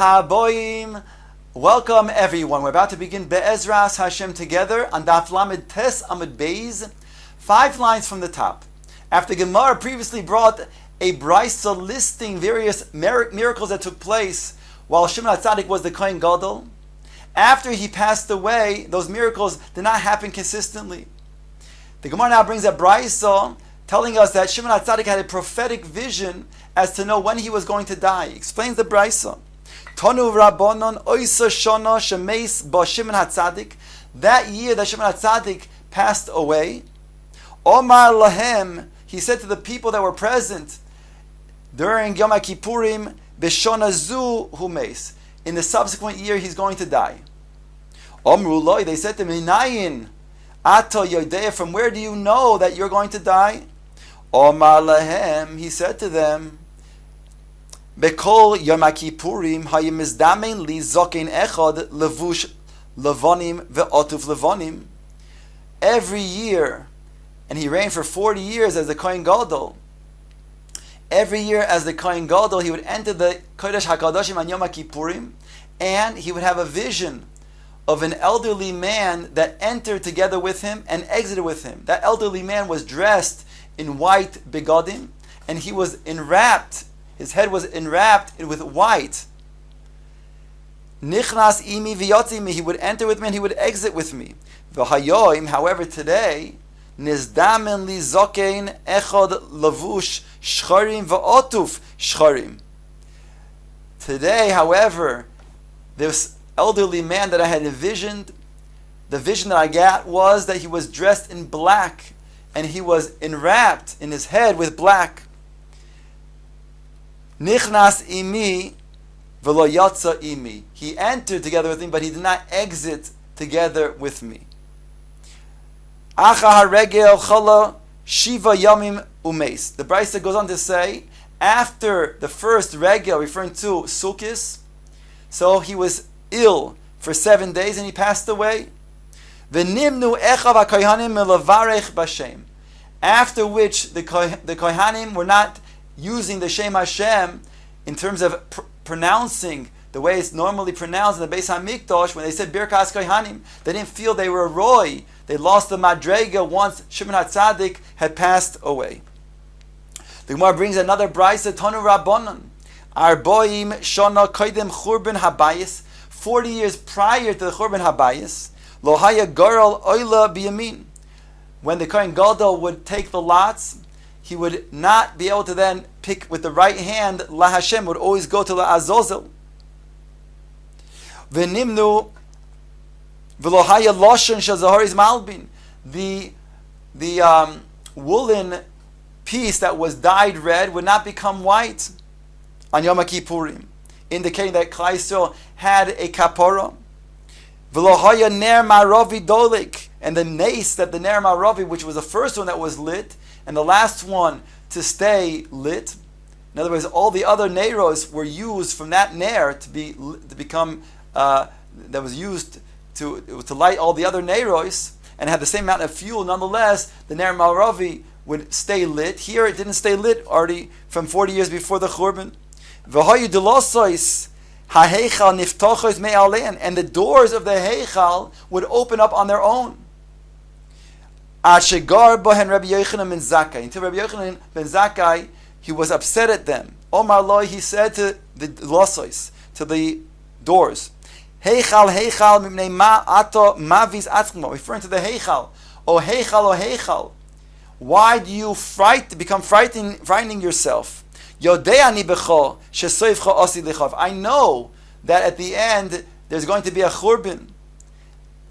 Haboim. Welcome everyone. We're about to begin Be'ezras Hashem together on Daf Lamed Tes Amud Beis, 5 lines from the top. After Gemara previously brought a brisa listing various miracles that took place while Shimon HaTzadik was the Kohen Gadol, after he passed away, those miracles did not happen consistently. The Gemara now brings a brisa telling us that Shimon HaTzadik had a prophetic vision as to know when he was going to die. He explains the brisa. Tonu Rabbanon Oisa Shana Shemeis Ba Shimon HaTzadik. That year that Shimon HaTzadik passed away, Omar Lahem, he said to the people that were present during Yom Kippurim, B'Shana Zu Humeis. In the subsequent year, he's going to die. Omru Loi, they said to him, Minayin Ato Yodea, from where do you know that you're going to die? Omar Lahem, he said to them, Bekol Yom Kippurim hayimizdamen li zokein echad levush levonim ve'otuf levonim. Every year, and he reigned for 40 years as the Kohen Gadol. Every year as the Kohen Gadol, he would enter the Kodesh HaKadoshim on Yom Kippurim, and he would have a vision of an elderly man that entered together with him and exited with him. That elderly man was dressed in white begadim, and he was enwrapped. His head was enwrapped with white. Nichnas imi v'yotzimi. He would enter with me and he would exit with me. V'hayoim, however, today, nizdamen li zokein echad lavush shcharim v'otuf shcharim. Today, however, this elderly man that I had envisioned, the vision that I got was that he was dressed in black and he was enwrapped in his head with black. Nichnas imi v'lo yatsa imi. He entered together with me, but he did not exit together with me. Acha haregel chala shiva yamim umeis. The brisa goes on to say, after the first regel, referring to Sukkis, so he was ill for 7 days and he passed away. V'nimnu echav hakohanim melavarech b'shem. After which the kohanim were not using the Shem Hashem in terms of pronouncing the way it's normally pronounced in the Beis HaMikdash. When they said Birkas Kohanim, they didn't feel they were a roy. They lost the Madrega once Shimon HaTzadik had passed away. The Gemara brings another brisa, Tonu Rabbanon, Arboim Shana Koidem Churban Habayis, 40 years prior to the Churban Habayis, Lohaya Garal Oila Biyamin. When the Kohen Gadol would take the lots, he would not be able to then pick with the right hand. La Hashem would always go to La Azozel. V'nimnu v'lohaya loshen shazaharis malbin. The woolen piece that was dyed red would not become white on Yom Kippurim, indicating that Klal Yisrael had a kapara. V'lohaya ner maravi dolik, and the nace that the ner maravi, which was the first one that was lit, and the last one to stay lit. In other words, all the other neiros were used from that ner to become that was used to light all the other neiros and had the same amount of fuel. Nonetheless, the ner maravi would stay lit. Here, it didn't stay lit already from 40 years before the Churban. V'hayu delosois haheichal niftochos me'alein, and the doors of the heichal would open up on their own. Ashegar bohen Rabbi Yochanan ben Zakkai. Until Rabbi Yochanan ben Zakkai, he was upset at them. Omar Loi, he said to the losois, to the doors, Heichal, Heichal, mipnei ma ato mavis atzmo, referring to the Heichal. O Heichal, why do you become frightening yourself? Yodeani becho shesoivcha osi lichav. I know that at the end there's going to be a churban.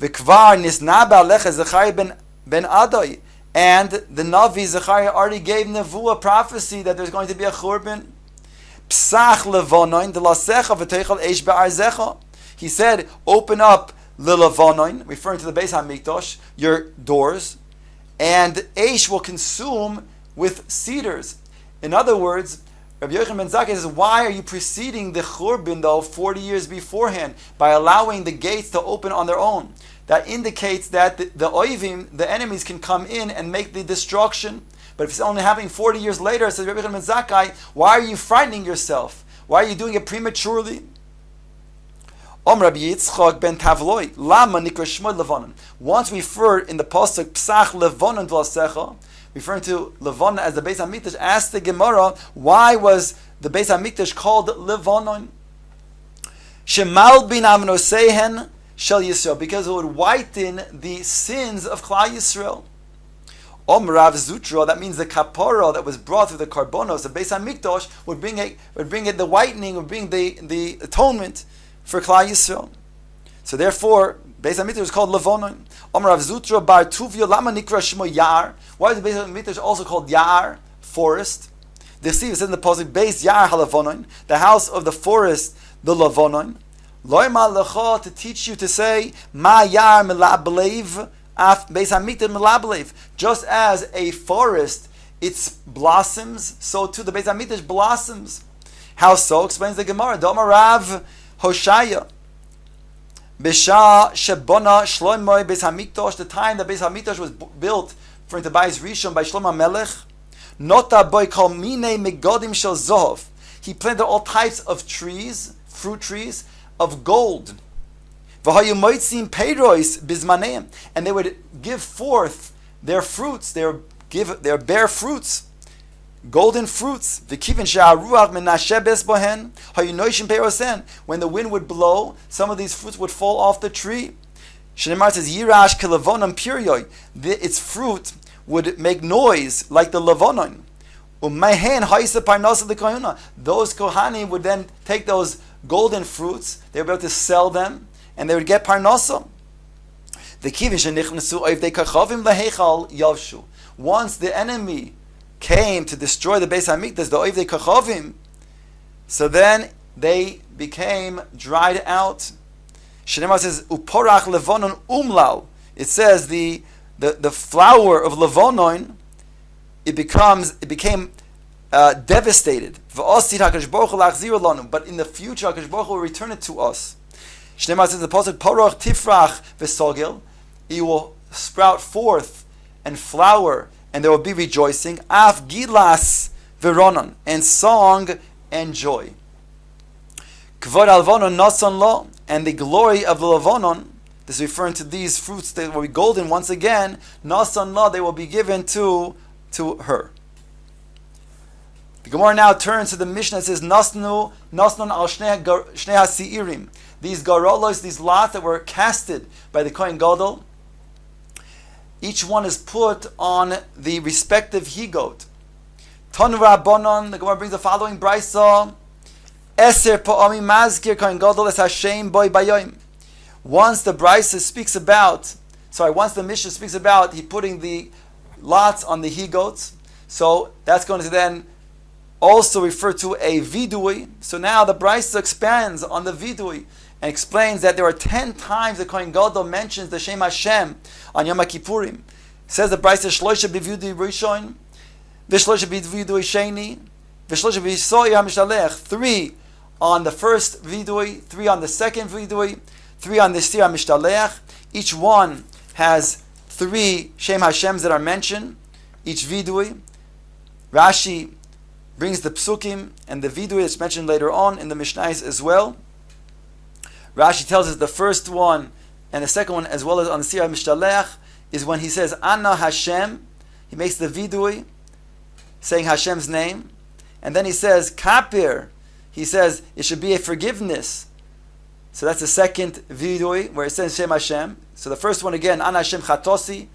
V'kvar nisnaba lecha Zechariah ben Adai, and the Navi Zechariah already gave Nevuah prophecy that there's going to be a churban. Psach levonoin de lasecha v'teichal eish be'arzecha. He said, open up the levonoin, referring to the Beis HaMikdash, your doors, and eish will consume with cedars. In other words, Rabbi Yochanan ben Zakkai says, why are you preceding the churban though 40 years beforehand by allowing the gates to open on their own? That indicates that the oivim, the enemies, can come in and make the destruction. But if it's only happening 40 years later, says Rabbi Yochanan ben Zakkai, why are you frightening yourself? Why are you doing it prematurely? Rabbi Yitzchak ben Tavloi, Lama Nikra Shmoy Levonon. Once we refer in the pasuk Psach Levonon Dlasecha, referring to Levonon as the Beis Hamikdash, asked the Gemara, why was the Beis Hamikdash called Levonon? Shemal bin Amnosehen Shel Yisrael, because it would whiten the sins of Klal Yisrael. Rav Zutra, that means the kapara that was brought through the karbonos, the Beis Hamikdash would bring it the whitening, would bring the atonement for Klal Yisrael. So therefore, Beis Hamikdash is called Levonon. Rav Zutra bar Tuvia lama nikra shmo Yar. Why is the Beis Hamikdash also called Yar, forest? The Steve says in the pasuk, Beis Yar haLevonon, the house of the forest, the Levonon. Loima lecha, to teach you to say Ma Yar milablev. Just as a forest, its blossoms, so too the Beis Hamikdash blossoms. How so? Explains the Gemara. Rav Hoshaya. Bisha Shebona Shlomo Beis Hamikdash. The time the Beis Hamikdash was built for him to buy his Rishon by Shlomo Melech. Nota boy kol mine megodim shel zohov. He planted all types of trees, fruit trees of gold. And they would give forth their fruits, their bare fruits, golden fruits. When the wind would blow, some of these fruits would fall off the tree. Shneimar says, Yirash kelevonam piriyoi. Its fruit would make noise like the levonon. Those kohanim would then take those golden fruits, they would be able to sell them, and they would get parnasa. Once the enemy came to destroy the Beis Hamikdash, the oivdei kachavim, so then they became dried out. Shneimar says, "Uporach levonon umlal." It says the flower of levonon, it became devastated. But in the future, HaKadosh Baruch Hu will return it to us. Shneimar says the pasuk, "Porach tifrach v'sogel," it will sprout forth and flower, and there will be rejoicing. Af gilas v'ronon, and song and joy. Kvod alvonon nasan lo, and the glory of the levonon. This is referring to these fruits that will be golden once again. Nasan lo, they will be given to her. The Gemara now turns to the Mishnah and says, Nasnu al shnei hasi'irim. These garolos, these lots that were casted by the Kohen Gadol, each one is put on the respective he-goat. Ton Rabbanon, the Gemara brings the following brisa: Eser pa'ami mazkir Kohen Gadol es Hashem boy bayoim. Once the Mishnah speaks about he putting the lots on the he-goats, so that's going to then also refer to a vidui. So now the Brisa expands on the vidui and explains that there are 10 times the Kohen Gadol mentions the Shem Hashem on Yom Kippurim. It says the Brisa Shloisha b'vidui rishon, v'shloisha b'vidui sheni, v'shloisha b'yisoy hamishalech. 3 on the first vidui, 3 on the second vidui, 3 on the sir hamishalech. Each one has 3 Shem Hashems that are mentioned, each vidui. Rashi brings the psukim and the vidui that's mentioned later on in the Mishnayos as well. Rashi tells us the first one and the second one, as well as on the Sirah Mishtalech, is when he says Anna Hashem. He makes the vidui, saying Hashem's name, and then he says Kapir. He says it should be a forgiveness. So that's the second vidui where it says Shem Hashem. So the first one again, Anna Hashem Chatosi,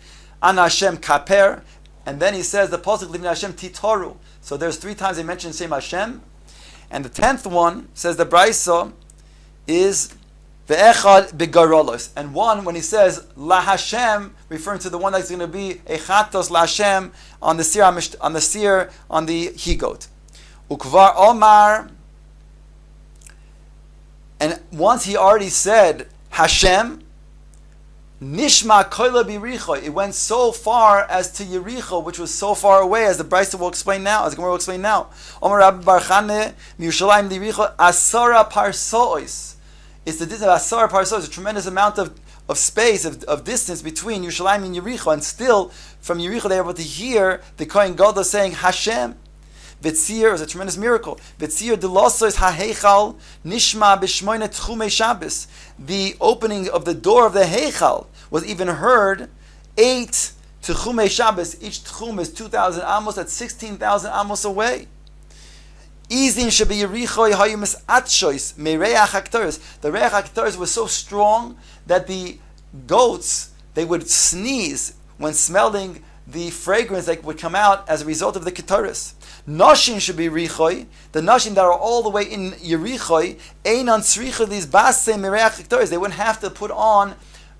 Anna Hashem Kaper, and then he says the pasuk Livnei Hashem Titoru. So there's 3 times they mention Shem Hashem, and the 10th one says the Brisa is ve'echad begarolos, and one when he says La Hashem, referring to the one that's going to be echatos La Hashem on the seer on the he-goat. Ukvar Omar, and once he already said Hashem, Nishma koila b'Yericho. It went so far as to Yericho, which was so far away, as the Brisa will explain now, as the Gemara will explain now. Omer Rabbi Bar Chaneh miYerushalayim l'Yericho asara parsois. It's the distance of asara parsois, a tremendous amount of space, of distance between Yerushalayim and Yericho, and still from Yericho they were able to hear the Kohen Gadol saying Hashem. Vitzir is a tremendous miracle. Vitzir delosos haheichal nishma b'shmoine tchumei Shabbos. The opening of the door of the heichal was even heard 8 tchumei Shabbos. Each tchum is 2,000 amos. That's 16,000 amos away. Izin shabi Yericho hayu misatshois mereach haktoros. The reach haktoros was so strong that the goats, they would sneeze when smelling the fragrance that would come out as a result of the ketoros. Nashim should be richoi. The nashim that are all the way in Yericho, einan tzricha these basem mereach ketoros. They wouldn't have to put on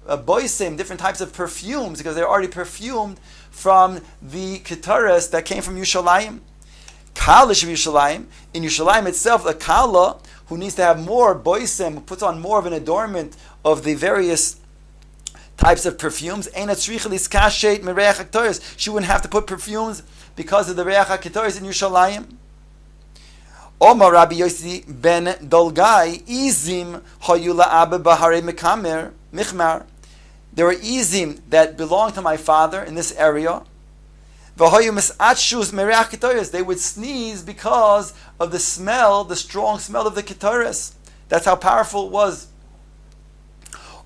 boisem, different types of perfumes, because they're already perfumed from the ketoros that came from Yerushalayim. Kala should be Yerushalayim. In Yerushalayim itself, a kala who needs to have more boisem, who puts on more of an adornment of the various types of perfumes. She wouldn't have to put perfumes because of the reach haketoros in Yerushalayim. Omar Rabbi Yossi ben Dolgai izim hayula abba bahare mikamer michmar. There were izim that belonged to my father in this area. They would sneeze because of the smell, the strong smell of the ketoros. That's how powerful it was.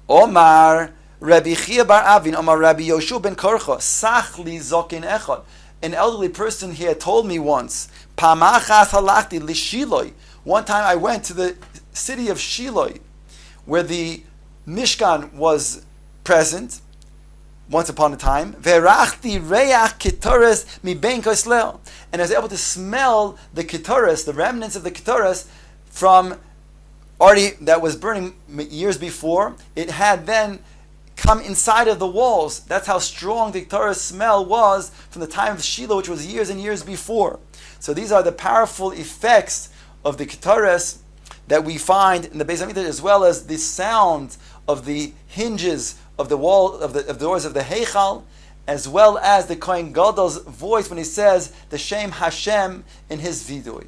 Omar Rabbi Chia bar Avin, Omar Rabbi Yoshu ben Korcha, Sachli zokin echad. An elderly person here told me once, Pamachas halachti lishiloi. One time I went to the city of Shiloi, where the Mishkan was present, once upon a time, Verachti reach ketoros mi ben kosleo, and I was able to smell the ketoros, the remnants of the ketoros, from already that was burning years before. It had then come inside of the walls. That's how strong the ketoros smell was from the time of Shiloh, which was years and years before. So these are the powerful effects of the ketoros that we find in the Beis Hamikdash, as well as the sound of the hinges of the wall of the doors of the Heichal, as well as the Kohen Gadol's voice when he says the Shem Hashem in his vidui.